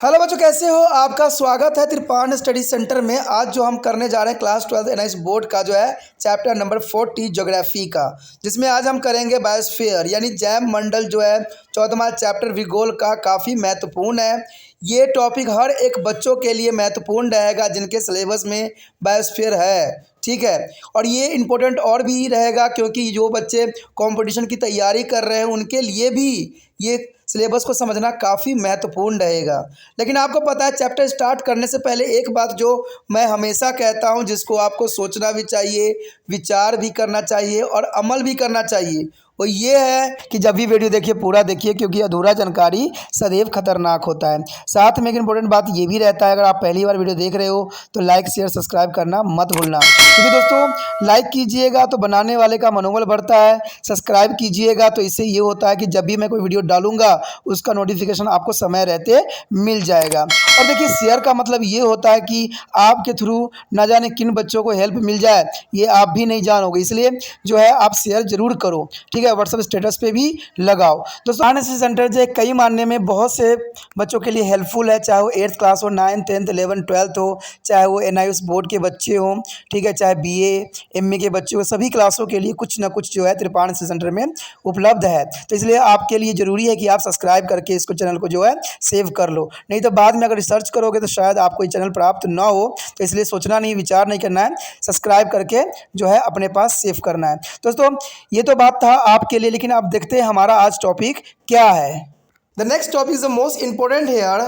Hello बच्चों, कैसे हो? आपका स्वागत है त्रिपाण स्टडी सेंटर में। आज जो हम करने जा रहे हैं क्लास 12 एनआईएस बोर्ड का जो है चैप्टर नंबर 40 ज्योग्राफी का, जिसमें आज हम करेंगे बायोस्फीयर यानी जैव मंडल जो है 14वां चैप्टर भूगोल का। काफ़ी महत्वपूर्ण है ये टॉपिक, हर एक बच्चों के लिए महत्वपूर्ण रहेगा जिनके सिलेबस में बायोस्फीयर है। ठीक है, और ये इम्पोर्टेंट और भी रहेगा क्योंकि जो बच्चे कंपटीशन की तैयारी कर रहे हैं उनके लिए भी ये सिलेबस को समझना काफ़ी महत्वपूर्ण रहेगा। लेकिन आपको पता है, चैप्टर स्टार्ट करने से पहले एक बात जो मैं हमेशा कहता हूँ, जिसको आपको सोचना भी चाहिए, विचार भी करना चाहिए और अमल भी करना चाहिए, वो ये है कि जब भी वीडियो देखिए पूरा देखिए, क्योंकि अधूरा जानकारी सदैव खतरनाक होता है। साथ में एक इम्पोर्टेंट बात ये भी रहता है, अगर आप पहली बार वीडियो देख रहे हो तो लाइक शेयर सब्सक्राइब करना मत भूलना, क्योंकि दोस्तों लाइक कीजिएगा तो बनाने वाले का मनोबल बढ़ता है, सब्सक्राइब कीजिएगा तो इससे ये होता है कि जब भी मैं कोई वीडियो डालूंगा उसका नोटिफिकेशन आपको समय रहते मिल जाएगा। और देखिए, शेयर का मतलब ये होता है कि आपके थ्रू ना जाने किन बच्चों को हेल्प मिल जाए, ये आप भी नहीं जानोगे, इसलिए जो है आप शेयर जरूर करो। ठीक है, व्हाट्सएप स्टेटस पे भी लगाओ। दोस्तों एनआईएस सेंटर जो है कई मानने में बहुत से बच्चों के लिए हेल्पफुल है, चाहे वो 8th क्लास हो, 9th 10th 11th 12th हो, चाहे वो एनआईएस बोर्ड के बच्चे हों, ठीक है, चाहे बीए एमए के बच्चे हो, सभी क्लासों के लिए कुछ ना कुछ जो है त्रिपाण सेंटर में उपलब्ध है। तो इसलिए आपके लिए ज़रूरी है कि आप सब्सक्राइब करके इसको चैनल को जो है सेव कर लो, नहीं तो बाद में अगर रिसर्च करोगे तो शायद आपको ये चैनल प्राप्त ना हो। तो इसलिए सोचना नहीं, विचार नहीं करना है, सब्सक्राइब करके जो है अपने पास सेव करना है। दोस्तों ये तो बात था आपके लिए, लेकिन आप देखते हैं हमारा आज टॉपिक क्या है। The next topic is the most important here,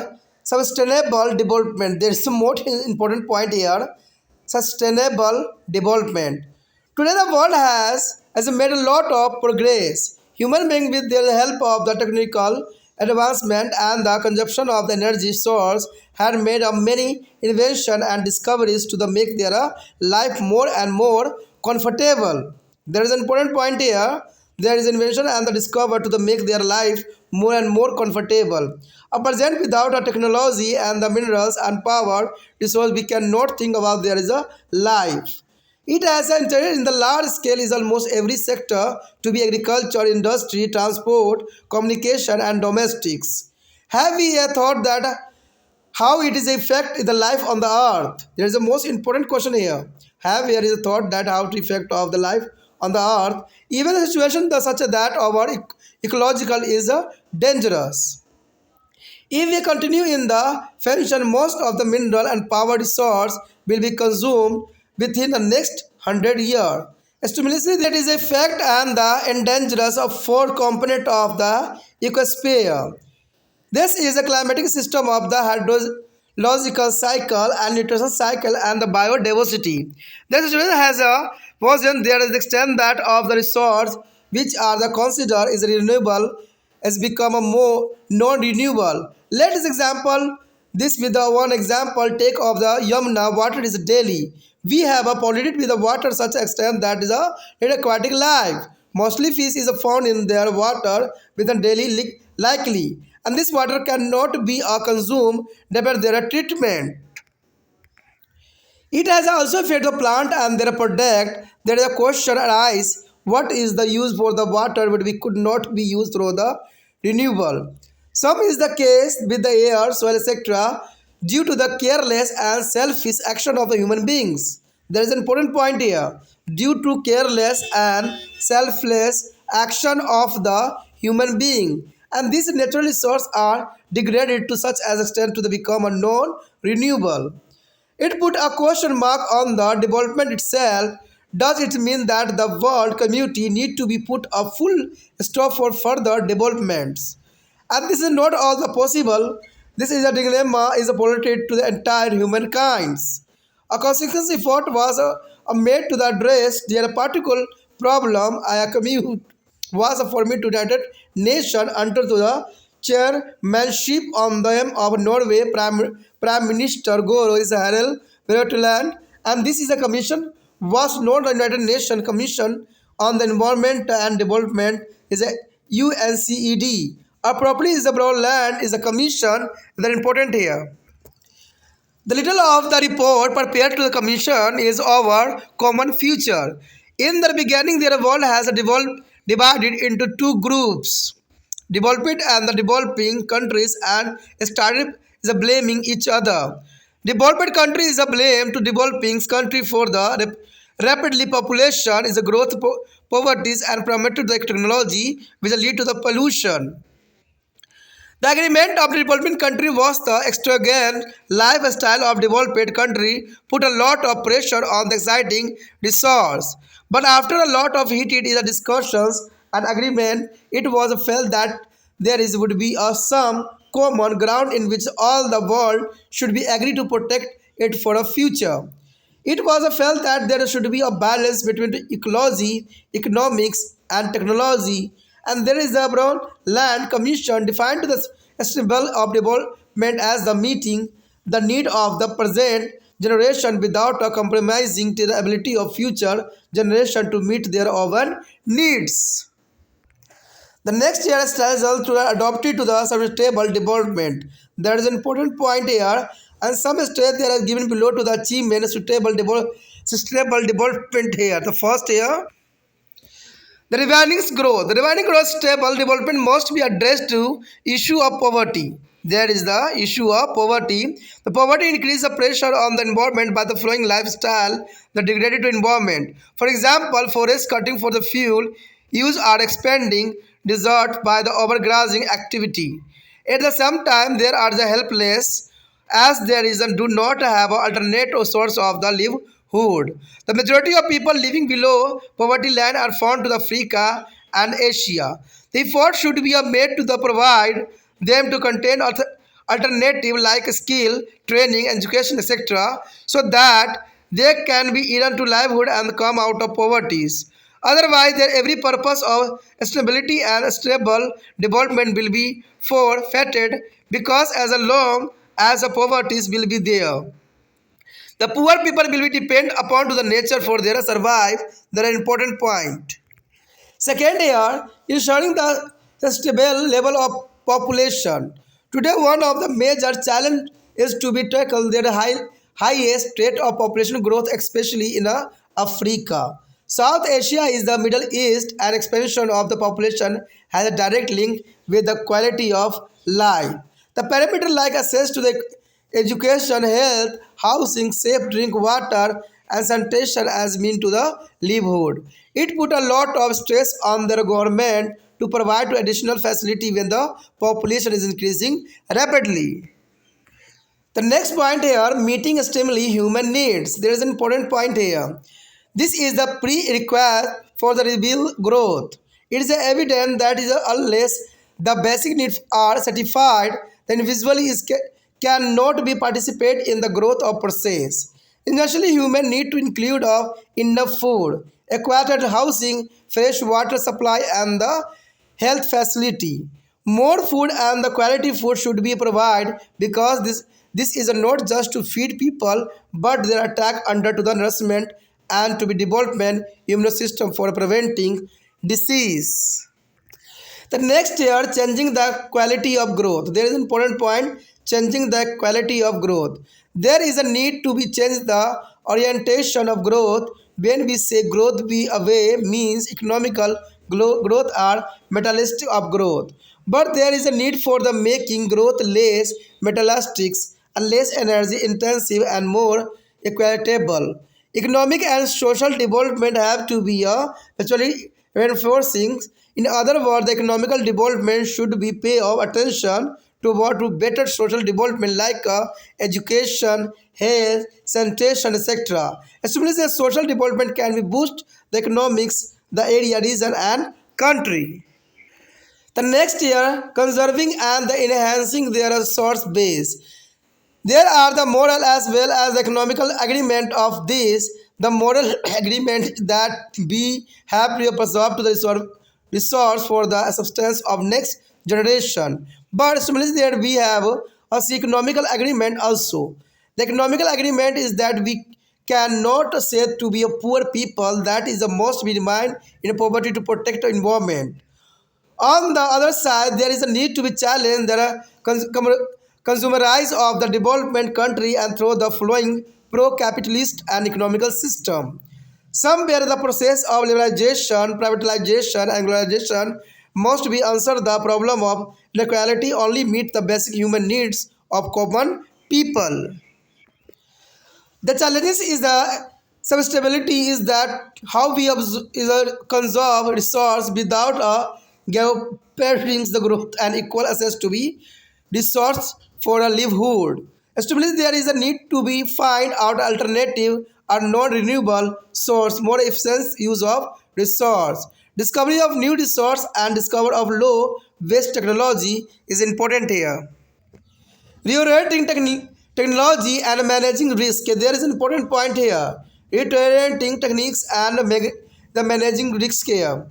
sustainable development. There is most important point here, sustainable development. Today the world has made a lot of progress. Human beings, with the help of the technical advancement and the consumption of the energy source, had made many inventions and discoveries to make their life more and more comfortable. There is an important point here. There is invention and the discover to make their life more and more comfortable. A present without a technology and the minerals and power resource, we cannot think about there is a life. It has entered in the large scale is almost every sector, to be agriculture, industry, transport, communication and domestics. Have we thought that how it is affect the life on the earth? There is a most important question here. Have there is a thought that how to effect of the life on the earth, even the situation such that our ecological is dangerous. If we continue in the fashion, most of the mineral and power resource will be consumed within the next 100 years. Stimulously, that is a fact and the endangers of four component of the ecosphere. This is a climatic system of the hydrological cycle and nutritional cycle and the biodiversity. This situation has a version there is the extent that of the resource which are the considered is renewable has become a more non-renewable. Let us example this with the one example take of the Yamuna water is daily. We have a polluted with the water such extent that is a aquatic life. Mostly fish is found in their water with a daily likely, and this water cannot be consumed despite their treatment. It has also fed the plant and their product. There is a question arise: what is the use for the water which we could not be used through the renewable? Some is the case with the air, soil, etc. due to the careless and selfish action of the human beings. There is an important point here. Due to careless and selfless action of the human being, and these natural resources are degraded to such an extent to become a non-renewable. It put a question mark on the development itself. Does it mean that the world community need to be put a full stop for further developments? And this is not all the possible. This is a dilemma is polluted to the entire humankind. A consequence effort was made to address their particular problem. I commute was formed to United Nations under the chairmanship on them of Norway Prime Minister Goro Harald Brundtland, and this is a commission was known as the United Nations Commission on the Environment and Development is a UNCED. Properly is the broad land is a commission that is important here. The little of the report prepared to the commission is our common future. In the beginning, their world has divided into two groups, developed and the developing countries, and is a blaming each other. Developed country is a blame to developing country for the rapidly population is a growth poverty and promoted the technology which will lead to the pollution. The agreement of the developing country was the extravagant lifestyle of developed country put a lot of pressure on the exciting resource. But after a lot of heated discussions and agreement, it was felt that there is would be a some common ground in which all the world should be agree to protect it for a future. It was felt that there should be a balance between ecology, economics, and technology, and there is a Brown Land Commission defined the sustainable of development as the meeting the need of the present generation without compromising to the ability of future generation to meet their own needs. The next year strategy to adopt it to the sustainable development. There is an important point here, and some states they are given below to the achievement sustainable development here. The first here, the remaining growth. The remaining growth stable development must be addressed to issue of poverty. There is the issue of poverty. The poverty increases the pressure on the environment by the flowing lifestyle that degraded to environment. For example, forest cutting for the fuel use are expanding desert by the overgrazing activity. At the same time, there are the helpless as there is and do not have an alternative source of the livelihood. The majority of people living below poverty line are found to Africa and Asia. The effort should be made to provide them to contain alternative like skill, training, education, etc., so that they can be earned to livelihood and come out of poverty. Otherwise, their every purpose of stability and stable development will be forfeited because as long as the poverty will be there. The poor people will be depend upon to the nature for their survive. That is an important point. Second here, ensuring the stable level of population. Today, one of the major challenge is to be tackled their highest rate of population growth, especially in Africa. South Asia is the Middle East, and expansion of the population has a direct link with the quality of life. The parameter like access to the education, health, housing, safe drink water, and sanitation as mean to the livelihood. It put a lot of stress on the government to provide additional facility when the population is increasing rapidly. The next point here, meeting extremely human needs. There is an important point here. This is the prerequisite for the real growth. It is evident that is unless the basic needs are satisfied, the individual cannot be participate in the growth of process. Initially, human need to include of enough food, adequate housing, fresh water supply, and the health facility. More food and the quality food should be provided because this is not just to feed people, but they are attack under to the nourishment and to be development immune system for preventing disease. The next year, changing the quality of growth. There is an important point, changing the quality of growth. There is a need to be change the orientation of growth. When we say growth be away means economical growth or materialistic of growth. But there is a need for the making growth less materialistic and less energy intensive and more equitable. Economic and social development have to be actually reinforcing. In other words, the economical development should be pay of attention to what to better social development like education, health, sanitation, etc. Assuming that social development can be boost the economics, the area, region, and country. The next year, conserving and the enhancing their resource base. There are the moral as well as the economical agreement of this. The moral agreement that we have to preserve to the resource for the substance of next generation. But similarly, there we have a economical agreement also. The economical agreement is that we cannot say to be a poor people that is the most be remain in poverty to protect the environment. On the other side, there is a need to be challenged the consumerize of the development country and through the flowing pro-capitalist and economical system. Somewhere the process of liberalization, privatization, and globalization must be answer the problem of inequality only meet the basic human needs of common people. The challenges is the sustainability is that how we conserve resource without a guaranteeing the growth and equal access to be resource for a livelihood. Especially there is a need to be find out alternative or non-renewable source, more efficient use of resource. Discovery of new resource and discovery of low waste technology is important here. Reorienting technology and managing risk. There is an important point here. Reorienting techniques and the managing risk here.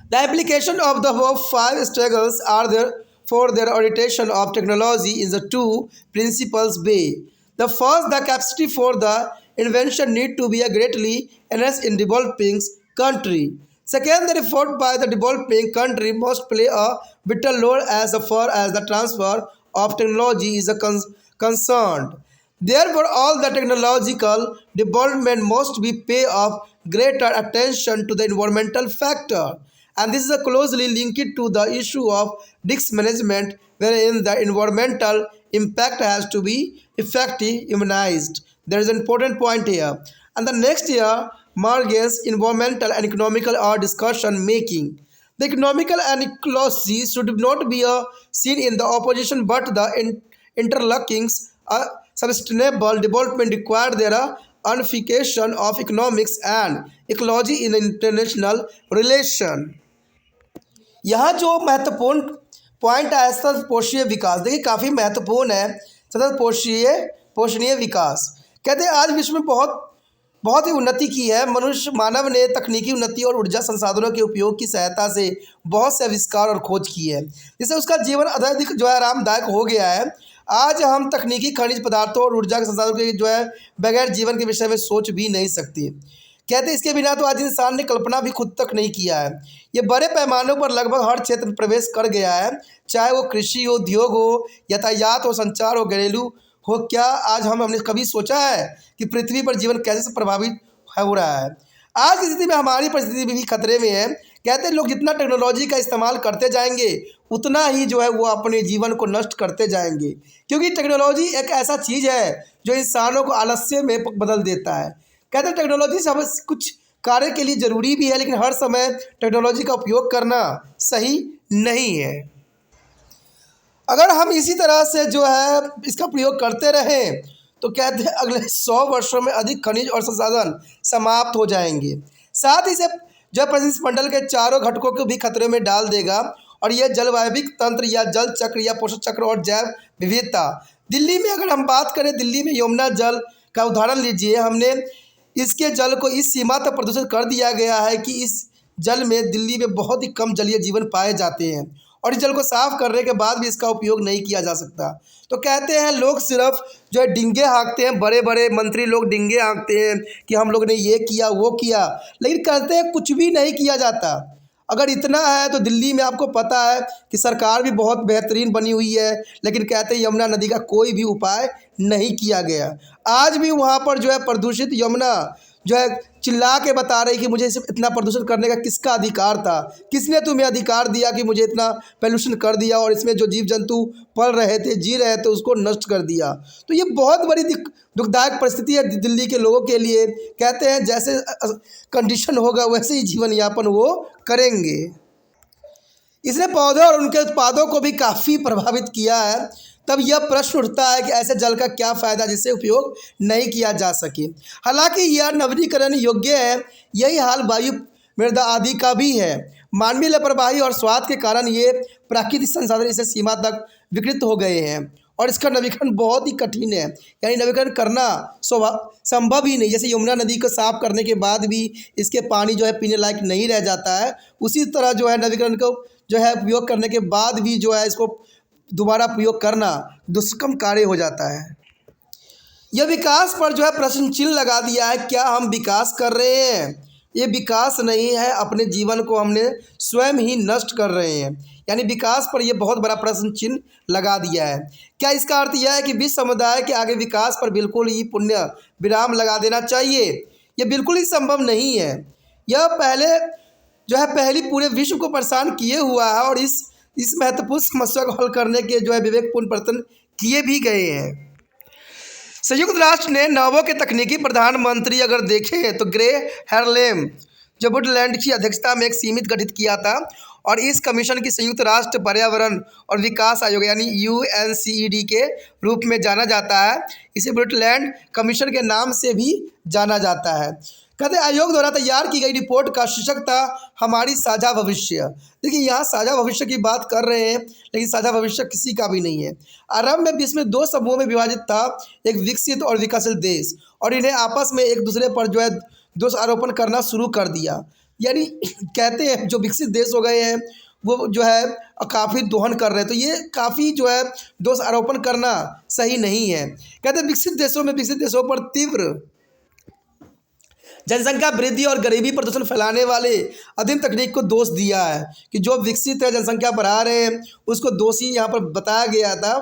The application of the above five struggles are there for their orientation of technology in the two principles way. The first, the capacity for the invention need to be a greatly enhanced in developing country. Second, the effort by the developing country must play a vital role as far as the transfer of technology is concerned. Therefore, all the technological development must be pay of greater attention to the environmental factor, and this is closely linked to the issue of risk management, wherein the environmental impact has to be effectively immunized. There is an important point here. And the next year, Morgan's environmental and economical are discussion making. The economical and ecology should not be seen in the opposition, but the interlockings. Sustainable development require their unification of economics and ecology in international relation. यहाँ जो महत्वपूर्ण point है सतत पोषणीय विकास, देखिए काफ़ी महत्वपूर्ण है। सतत पोषणीय विकास कहते हैं आज विश्व में बहुत ही उन्नति की है। मनुष्य मानव ने तकनीकी उन्नति और ऊर्जा संसाधनों के उपयोग की सहायता से बहुत से आविष्कार और खोज की है, जिससे उसका जीवन अत्यधिक जो है आरामदायक हो गया है। आज हम तकनीकी खनिज पदार्थों और ऊर्जा के संसाधनों के जो है बगैर जीवन के विषय में सोच भी नहीं सकते। कहते इसके बिना तो आज इंसान ने कल्पना भी खुद तक नहीं किया है। ये बड़े पैमानों पर लगभग हर क्षेत्र में प्रवेश कर गया है, चाहे वो कृषि हो, उद्योग हो, यातायात हो, संचार हो, घरेलू हो। क्या आज हमने कभी सोचा है कि पृथ्वी पर जीवन कैसे प्रभावित हो रहा है? आज की स्थिति में हमारी परिस्थिति भी खतरे में है। कहते हैं लोग जितना टेक्नोलॉजी का इस्तेमाल करते जाएंगे उतना ही जो है वो अपने जीवन को नष्ट करते जाएंगे, क्योंकि टेक्नोलॉजी एक ऐसा चीज़ है जो इंसानों को आलस्य में बदल देता है। कहते हैं टेक्नोलॉजी सब कुछ कार्य के लिए ज़रूरी भी है, लेकिन हर समय टेक्नोलॉजी का उपयोग करना सही नहीं है। अगर हम इसी तरह से जो है इसका प्रयोग करते रहें तो कहते हैं अगले 100 वर्षों में अधिक खनिज और संसाधन समाप्त हो जाएंगे। साथ ही से जो परिवेश मंडल के चारों घटकों को भी खतरे में डाल देगा, और यह जलवायविक तंत्र या जल चक्र या पोषक चक्र और जैव विविधता। दिल्ली में अगर हम बात करें, दिल्ली में यमुना जल का उदाहरण लीजिए। हमने इसके जल को इस सीमा तक प्रदूषित कर दिया गया है कि इस जल में दिल्ली में बहुत ही कम जलीय जीवन पाए जाते हैं, और इस जल को साफ करने के बाद भी इसका उपयोग नहीं किया जा सकता। तो कहते हैं लोग सिर्फ जो है डिंगे हाँकते हैं, बड़े बड़े मंत्री लोग डिंगे हाँकते हैं कि हम लोग ने ये किया वो किया, लेकिन कहते हैं कुछ भी नहीं किया जाता। अगर इतना है तो दिल्ली में आपको पता है कि सरकार भी बहुत बेहतरीन बनी हुई है, लेकिन कहते हैं यमुना नदी का कोई भी उपाय नहीं किया गया। आज भी वहाँ पर जो है प्रदूषित यमुना जो है चिल्ला के बता रही कि मुझे इसे इतना प्रदूषण करने का किसका अधिकार था, किसने तुम्हें अधिकार दिया कि मुझे इतना पोल्यूशन कर दिया, और इसमें जो जीव जंतु पल रहे थे, जी रहे थे, उसको नष्ट कर दिया। तो ये बहुत बड़ी दुखदायक परिस्थिति है दिल्ली के लोगों के लिए। कहते हैं जैसे कंडीशन होगा वैसे ही जीवन यापन वो करेंगे। इसने पौधे और उनके उत्पादों को भी काफ़ी प्रभावित किया है। तब यह प्रश्न उठता है कि ऐसे जल का क्या फ़ायदा जिसे उपयोग नहीं किया जा सके। हालांकि यह नवीनीकरण योग्य है। यही हाल वायु, मृदा आदि का भी है। मानवीय लापरवाही और स्वार्थ के कारण ये प्राकृतिक संसाधन इसे सीमा तक विकृत हो गए हैं, और इसका नवीकरण बहुत ही कठिन है। यानी नवीकरण करना संभव ही नहीं। जैसे यमुना नदी को साफ करने के बाद भी इसके पानी जो है पीने लायक नहीं रह जाता है, उसी तरह जो है नवीकरण को जो है उपयोग करने के बाद भी जो है इसको दोबारा प्रयोग करना दुष्कर्म कार्य हो जाता है। यह विकास पर जो है प्रश्न चिन्ह लगा दिया है। क्या हम विकास कर रहे हैं? ये विकास नहीं है, अपने जीवन को हमने स्वयं ही नष्ट कर रहे हैं। यानी विकास पर यह बहुत बड़ा प्रश्न चिन्ह लगा दिया है। क्या इसका अर्थ यह है कि विश्व समुदाय के आगे विकास पर बिल्कुल ही पुण्य विराम लगा देना चाहिए? यह बिल्कुल ही संभव नहीं है। यह पहली पूरे विश्व को परेशान किए हुआ है, और इस महत्वपूर्ण समस्या को हल करने के जो है विवेकपूर्ण प्रयत्न किए भी गए हैं। संयुक्त राष्ट्र ने नौवों के तकनीकी प्रधानमंत्री अगर देखें तो ग्रे हैरलेम जो वुडलैंड की अध्यक्षता में एक सीमित गठित किया था, और इस कमीशन की संयुक्त राष्ट्र पर्यावरण और विकास आयोग यानी UNCED के रूप में जाना जाता है। इसे वुडलैंड कमीशन के नाम से भी जाना जाता है। कहते आयोग द्वारा तैयार की गई रिपोर्ट का शीर्षक था हमारी साझा भविष्य। देखिए यहाँ साझा भविष्य की बात कर रहे हैं, लेकिन साझा भविष्य किसी का भी नहीं है। आरंभ में विश्व में 2 समूहों में विभाजित था, एक विकसित और विकासशील देश, और इन्हें आपस में एक दूसरे पर जो है दोष आरोपण करना शुरू कर दिया। यानी कहते हैं जो विकसित देश हो गए हैं वो जो है काफ़ी दोहन कर रहे हैं, तो ये काफ़ी जो है दोष आरोपण करना सही नहीं है। कहते हैं विकसित देशों पर तीव्र जनसंख्या वृद्धि और गरीबी प्रदूषण फैलाने वाले अधीन तकनीक को दोष दिया है कि जो विकसित है जनसंख्या बढ़ा रहे हैं उसको दोषी यहाँ पर बताया गया था।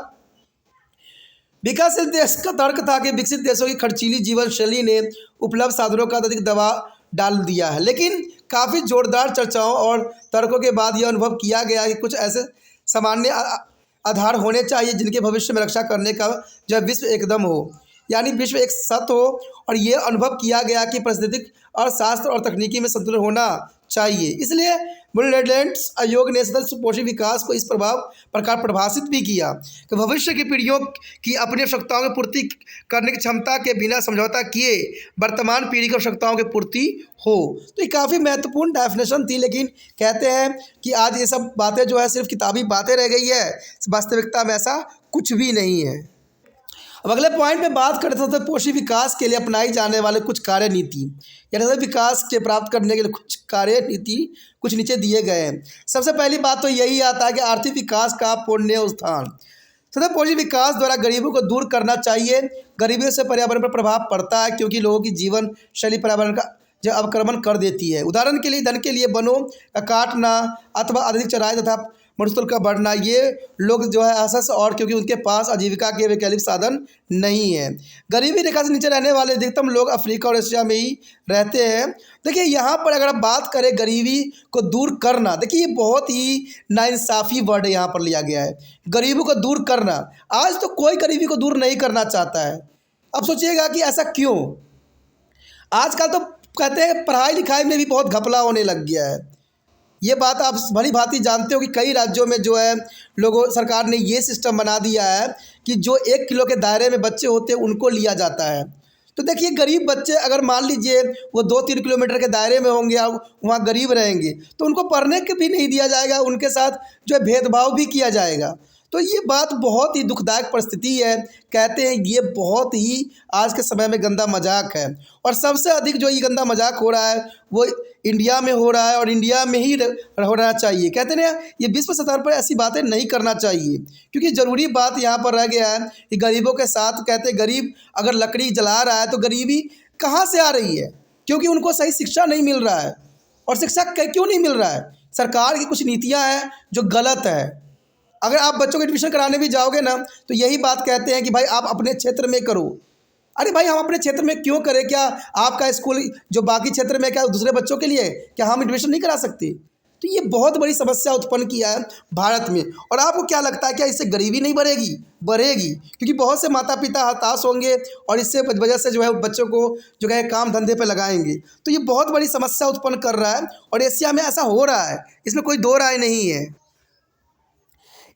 विकासशील देश का तर्क था कि विकसित देशों की खर्चीली जीवन शैली ने उपलब्ध साधनों का अत्यधिक दबाव डाल दिया है, लेकिन काफ़ी जोरदार चर्चाओं और तर्कों के बाद यह अनुभव किया गया कि कुछ ऐसे सामान्य आधार होने चाहिए जिनके भविष्य में रक्षा करने का जो विश्व एकदम हो, यानी विश्व एक सत्य हो। और ये अनुभव किया गया कि पारिस्थितिक अर्थशास्त्र और तकनीकी में संतुलन होना चाहिए। इसलिए वुडलैंड आयोग ने सतत पोषी विकास को इस प्रकार परिभाषित भी किया कि भविष्य की पीढ़ियों की अपनी आवश्यकताओं की पूर्ति करने की क्षमता के बिना समझौता किए वर्तमान पीढ़ी की आवश्यकताओं की पूर्ति हो। तो ये काफ़ी महत्वपूर्ण डेफिनेशन थी, लेकिन कहते हैं कि आज ये सब बातें जो है सिर्फ किताबी बातें रह गई है, वास्तविकता में ऐसा कुछ भी नहीं है। अब अगले पॉइंट पे बात करते हैं तो पोषी विकास के लिए अपनाई जाने वाले कुछ कार्य नीति, यानी विकास के प्राप्त करने के लिए कुछ कार्य नीति कुछ नीचे दिए गए हैं। सबसे पहली बात तो यही आता है कि आर्थिक विकास का पुण्य स्थान। सतत पोषी विकास द्वारा गरीबों को दूर करना चाहिए। गरीबी से पर्यावरण पर प्रभाव पड़ता है क्योंकि लोगों की जीवन शैली पर्यावरण का जो अवक्रमण कर देती है। उदाहरण के लिए धन के लिए वनों का काटना अथवा अधिक चराई तथा मरुस्थल का बढ़ना, ये लोग जो है असस और क्योंकि उनके पास आजीविका के वैकल्पिक साधन नहीं है। गरीबी रेखा से नीचे रहने वाले अधिकतम लोग अफ्रीका और एशिया में ही रहते हैं। देखिए यहाँ पर अगर आप बात करें गरीबी को दूर करना, देखिए ये बहुत ही नाइंसाफ़ी वर्ड यहाँ पर लिया गया है, गरीबी को दूर करना। आज तो कोई गरीबी को दूर नहीं करना चाहता है। अब सोचिएगा कि ऐसा क्यों। आजकल तो कहते हैं पढ़ाई लिखाई में भी बहुत घपला होने लग गया है। ये बात आप भली भांति जानते हो कि कई राज्यों में जो है लोगों सरकार ने ये सिस्टम बना दिया है कि जो 1 किलो के दायरे में बच्चे होते हैं उनको लिया जाता है। तो देखिए गरीब बच्चे अगर मान लीजिए वो 2-3 किलोमीटर के दायरे में होंगे और वहाँ गरीब रहेंगे तो उनको पढ़ने के भी नहीं दिया जाएगा, उनके साथ जो है भेदभाव भी किया जाएगा। तो ये बात बहुत ही दुखदायक परिस्थिति है। कहते हैं ये बहुत ही आज के समय में गंदा मजाक है, और सबसे अधिक जो ये गंदा मजाक हो रहा है वो इंडिया में हो रहा है, और इंडिया में ही होना चाहिए। कहते हैं ना ये विश्व स्तर पर ऐसी बातें नहीं करना चाहिए, क्योंकि ज़रूरी बात यहाँ पर रह गया है कि गरीबों के साथ कहते हैं गरीब अगर लकड़ी जला रहा है तो गरीबी कहाँ से आ रही है, क्योंकि उनको सही शिक्षा नहीं मिल रहा है। और शिक्षा क्यों नहीं मिल रहा है? सरकार की कुछ नीतियाँ हैं जो गलत है। अगर आप बच्चों को एडमिशन कराने भी जाओगे ना तो यही बात कहते हैं कि भाई आप अपने क्षेत्र में करो। अरे भाई हम अपने क्षेत्र में क्यों करें? क्या आपका स्कूल जो बाकी क्षेत्र में क्या दूसरे बच्चों के लिए क्या हम एडमिशन नहीं करा सकते? तो ये बहुत बड़ी समस्या उत्पन्न किया है भारत में। और आपको क्या लगता है क्या इससे गरीबी नहीं बढ़ेगी? बढ़ेगी, क्योंकि बहुत से माता पिता हताश होंगे और इससे वजह से जो है बच्चों को जो है काम धंधे पर लगाएंगे। तो ये बहुत बड़ी समस्या उत्पन्न कर रहा है और एशिया में ऐसा हो रहा है, इसमें कोई दो राय नहीं है।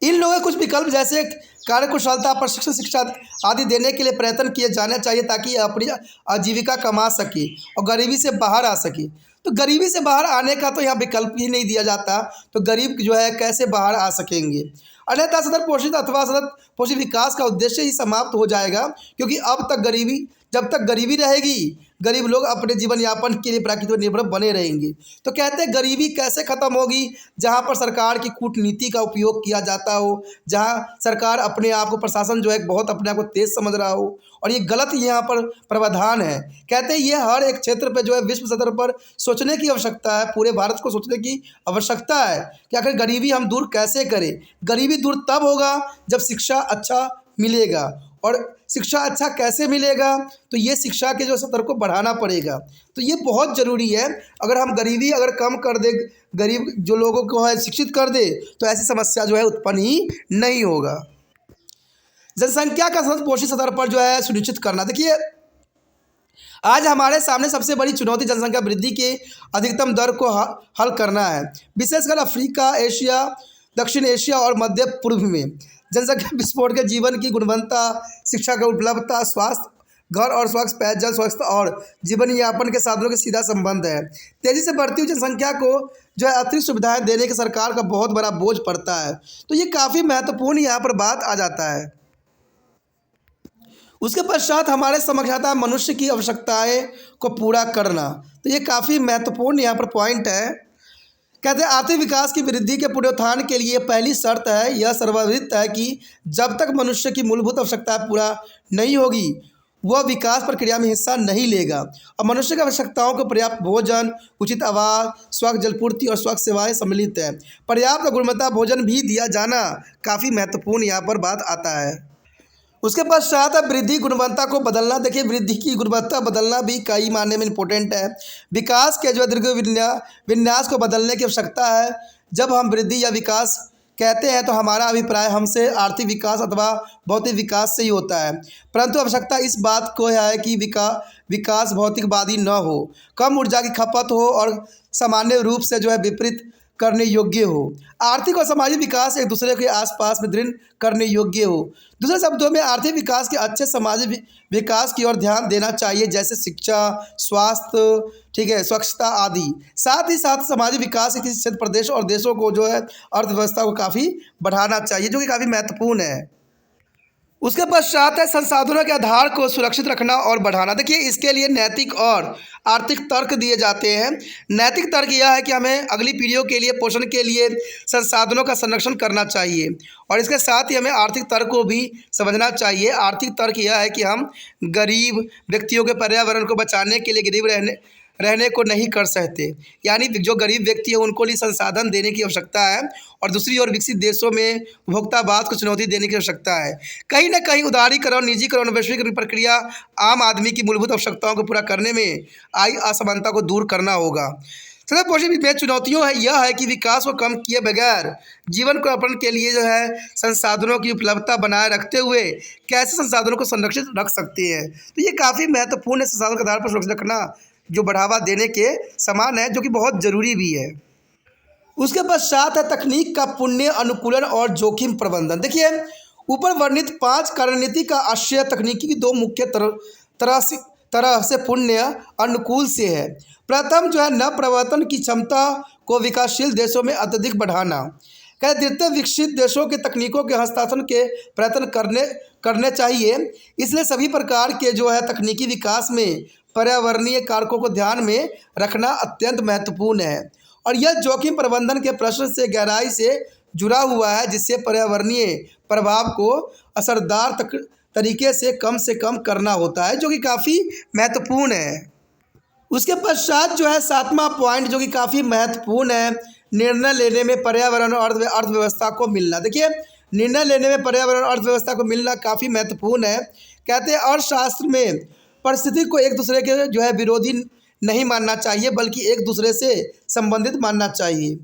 इन लोगों के कुछ विकल्प जैसे कार्यकुशलता, प्रशिक्षण, शिक्षा आदि देने के लिए प्रयत्न किए जाने चाहिए ताकि अपनी आजीविका कमा सके और गरीबी से बाहर आ सके। तो गरीबी से बाहर आने का तो यहाँ विकल्प ही नहीं दिया जाता, तो गरीब जो है कैसे बाहर आ सकेंगे? अन्यथा सतत पोषित अथवा सतत पोषित विकास का उद्देश्य ही समाप्त हो जाएगा, क्योंकि जब तक गरीबी रहेगी गरीब लोग अपने जीवन यापन के लिए प्राकृतिक पर निर्भर बने रहेंगे। तो कहते हैं गरीबी कैसे ख़त्म होगी? जहाँ पर सरकार की कूटनीति का उपयोग किया जाता हो, जहाँ सरकार अपने आप को प्रशासन जो है बहुत अपने आप को तेज समझ रहा हो, और ये गलत यहाँ पर प्रावधान है। कहते हैं ये हर एक क्षेत्र पर जो है विश्व स्तर पर सोचने की आवश्यकता है, पूरे भारत को सोचने की आवश्यकता है कि आखिर गरीबी हम दूर कैसे करें। गरीबी दूर तब होगा जब शिक्षा अच्छा मिलेगा, और शिक्षा अच्छा कैसे मिलेगा? तो ये शिक्षा के जो स्तर को बढ़ाना पड़ेगा। तो ये बहुत ज़रूरी है। अगर हम गरीबी अगर कम कर दे, गरीब जो लोगों को है शिक्षित कर दे, तो ऐसी समस्या जो है उत्पन्न ही नहीं होगा। जनसंख्या का संतोषी स्तर पर जो है सुनिश्चित करना। देखिए आज हमारे सामने सबसे बड़ी चुनौती जनसंख्या वृद्धि के अधिकतम दर को हल करना है, विशेषकर अफ्रीका, एशिया, दक्षिण एशिया और मध्य पूर्व में। जनसंख्या विस्फोट के जीवन की गुणवत्ता, शिक्षा की उपलब्धता, स्वास्थ्य, घर और स्वच्छ पेयजल, स्वच्छता और जीवन यापन के साधनों के सीधा संबंध है। तेजी से बढ़ती हुई जनसंख्या को जो है अतिरिक्त सुविधाएं देने के सरकार का बहुत बड़ा बोझ पड़ता है। तो ये काफ़ी महत्वपूर्ण यहाँ पर बात आ जाता है। उसके पश्चात हमारे समक्ष आता है मनुष्य की आवश्यकताएं को पूरा करना। तो ये काफ़ी महत्वपूर्ण यहाँ पर पॉइंट है। कहते हैं आर्थिक विकास की वृद्धि के पुनरुत्थान के लिए पहली शर्त है, यह सर्वविदित है कि जब तक मनुष्य की मूलभूत आवश्यकताएं पूरा नहीं होगी वह विकास प्रक्रिया में हिस्सा नहीं लेगा। और मनुष्य की आवश्यकताओं को पर्याप्त भोजन, उचित आवास, स्वच्छ जलपूर्ति और स्वच्छ सेवाएं सम्मिलित है। पर्याप्त गुणवत्ता भोजन भी दिया जाना काफ़ी महत्वपूर्ण यहाँ पर बात आता है। उसके पश्चात है वृद्धि गुणवत्ता को बदलना। देखिए वृद्धि की गुणवत्ता बदलना भी कई मायने में इम्पोर्टेंट है। विकास के जो दीर्घ विन्यास को बदलने की आवश्यकता है। जब हम वृद्धि या विकास कहते हैं तो हमारा अभिप्राय हमसे आर्थिक विकास अथवा भौतिक विकास से ही होता है, परंतु आवश्यकता इस बात को है कि विकास भौतिकवादी न हो, कम ऊर्जा की खपत हो और सामान्य रूप से जो है विपरीत करने योग्य हो। आर्थिक और सामाजिक विकास एक दूसरे के आसपास में दृढ़ करने योग्य हो। दूसरे शब्दों में आर्थिक विकास के अच्छे सामाजिक विकास की ओर ध्यान देना चाहिए, जैसे शिक्षा, स्वास्थ्य, ठीक है, स्वच्छता आदि। साथ ही साथ सामाजिक विकास के किसी क्षेत्र, प्रदेश और देशों को जो है अर्थव्यवस्था को काफ़ी बढ़ाना चाहिए, जो कि काफ़ी महत्वपूर्ण है। उसके पश्चात है संसाधनों के आधार को सुरक्षित रखना और बढ़ाना। देखिए इसके लिए नैतिक और आर्थिक तर्क दिए जाते हैं। नैतिक तर्क यह है कि हमें अगली पीढ़ियों के लिए पोषण के लिए संसाधनों का संरक्षण करना चाहिए, और इसके साथ ही हमें आर्थिक तर्क को भी समझना चाहिए। आर्थिक तर्क यह है कि हम गरीब व्यक्तियों के पर्यावरण को बचाने के लिए गरीब रहने को नहीं कर सकते, यानी जो गरीब व्यक्ति है उनको लिए संसाधन देने की आवश्यकता है, और दूसरी ओर विकसित देशों में उपभोक्तावाद को चुनौती देने की आवश्यकता है। कहीं ना कहीं उदारीकरण, निजीकरण, वैश्वीकरण प्रक्रिया आम आदमी की मूलभूत आवश्यकताओं को पूरा करने में आई असमानता को दूर करना होगा। सतत पोषण में चुनौतियों है यह है कि विकास को कम किए बगैर जीवन को अपने के लिए जो है संसाधनों की उपलब्धता बनाए रखते हुए कैसे संसाधनों को संरक्षित रख सकते हैं। तो ये काफ़ी महत्वपूर्ण है, संसाधन के आधार पर सुरक्षित रखना जो बढ़ावा देने के समान है, जो कि बहुत ज़रूरी भी है। उसके पश्चात है तकनीक का पुण्य अनुकूलन और जोखिम प्रबंधन। देखिए ऊपर वर्णित 5 कार्यनीति का आश्रय तकनीकी की 2 मुख्य तरह से पुण्य अनुकूल से है। प्रथम जो है नवप्रवर्तन की क्षमता को विकासशील देशों में अत्यधिक बढ़ाना। द्वितीय विकसित देशों के तकनीकों के हस्तांतरण के प्रयत्न करने चाहिए। इसलिए सभी प्रकार के जो है तकनीकी विकास में पर्यावरणीय कारकों को ध्यान में रखना अत्यंत महत्वपूर्ण है, और यह जोखिम प्रबंधन के प्रश्न से गहराई से जुड़ा हुआ है, जिससे पर्यावरणीय प्रभाव को असरदार तरीके से कम करना होता है, जो कि काफ़ी महत्वपूर्ण है। उसके पश्चात जो है 7वां पॉइंट जो कि काफ़ी महत्वपूर्ण है, निर्णय लेने में पर्यावरण और अर्थव्यवस्था को मिलना। देखिए निर्णय लेने में पर्यावरण और अर्थव्यवस्था को मिलना काफ़ी महत्वपूर्ण है। कहते हैं अर्थशास्त्र में परिस्थिति को एक दूसरे के जो है विरोधी नहीं मानना चाहिए, बल्कि एक दूसरे से संबंधित मानना चाहिए।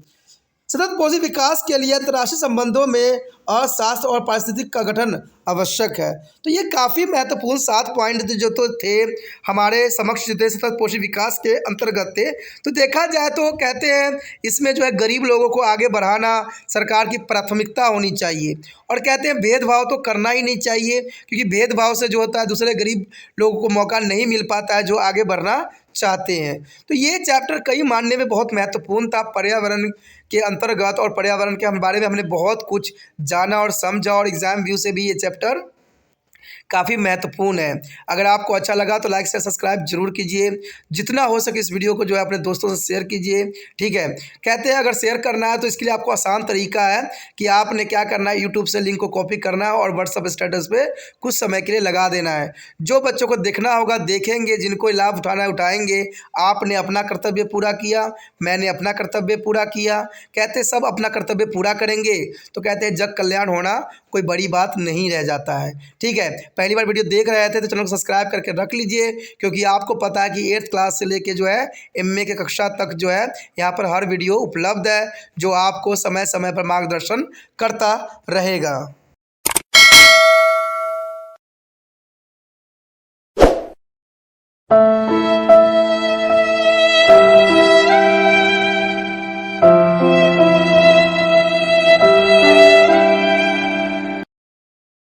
सतत पोषित विकास के लिए अंतर्राष्ट्रीय संबंधों में अर्थशास्त्र और पारिस्थितिक का गठन आवश्यक है। तो ये काफ़ी महत्वपूर्ण 7 पॉइंट जो तो थे हमारे समक्ष जो थे सतत पोषित विकास के अंतर्गत थे। तो देखा जाए तो कहते हैं इसमें जो है गरीब लोगों को आगे बढ़ाना सरकार की प्राथमिकता होनी चाहिए, और कहते हैं भेदभाव तो करना ही नहीं चाहिए, क्योंकि भेदभाव से जो होता है दूसरे गरीब लोगों को मौका नहीं मिल पाता है जो आगे बढ़ना चाहते हैं। तो ये चैप्टर कई मानने में बहुत महत्वपूर्ण था पर्यावरण के अंतर्गत, और पर्यावरण के बारे में हमने बहुत कुछ जाना और समझा, और एग्ज़ाम व्यू से भी ये चैप्टर काफ़ी महत्वपूर्ण है। अगर आपको अच्छा लगा तो लाइक से सब्सक्राइब जरूर कीजिए, जितना हो सके इस वीडियो को जो है अपने दोस्तों से शेयर कीजिए, ठीक है। कहते हैं अगर शेयर करना है तो इसके लिए आपको आसान तरीका है कि आपने क्या करना है, यूट्यूब से लिंक को कॉपी करना है और व्हाट्सअप स्टेटस पे कुछ समय के लिए लगा देना है। जो बच्चों को देखना होगा देखेंगे, जिनको लाभ उठाना है उठाएंगे। आपने अपना कर्तव्य पूरा किया, मैंने अपना कर्तव्य पूरा किया, कहते सब अपना कर्तव्य पूरा करेंगे तो कहते हैं जग कल्याण होना कोई बड़ी बात नहीं रह जाता है, ठीक है। पहली बार वीडियो देख रहे थे तो चैनल को सब्सक्राइब करके रख लीजिए, क्योंकि आपको पता है कि 8th क्लास से लेके जो है MA के कक्षा तक जो है यहाँ पर हर वीडियो उपलब्ध है, जो आपको समय समय पर मार्गदर्शन करता रहेगा।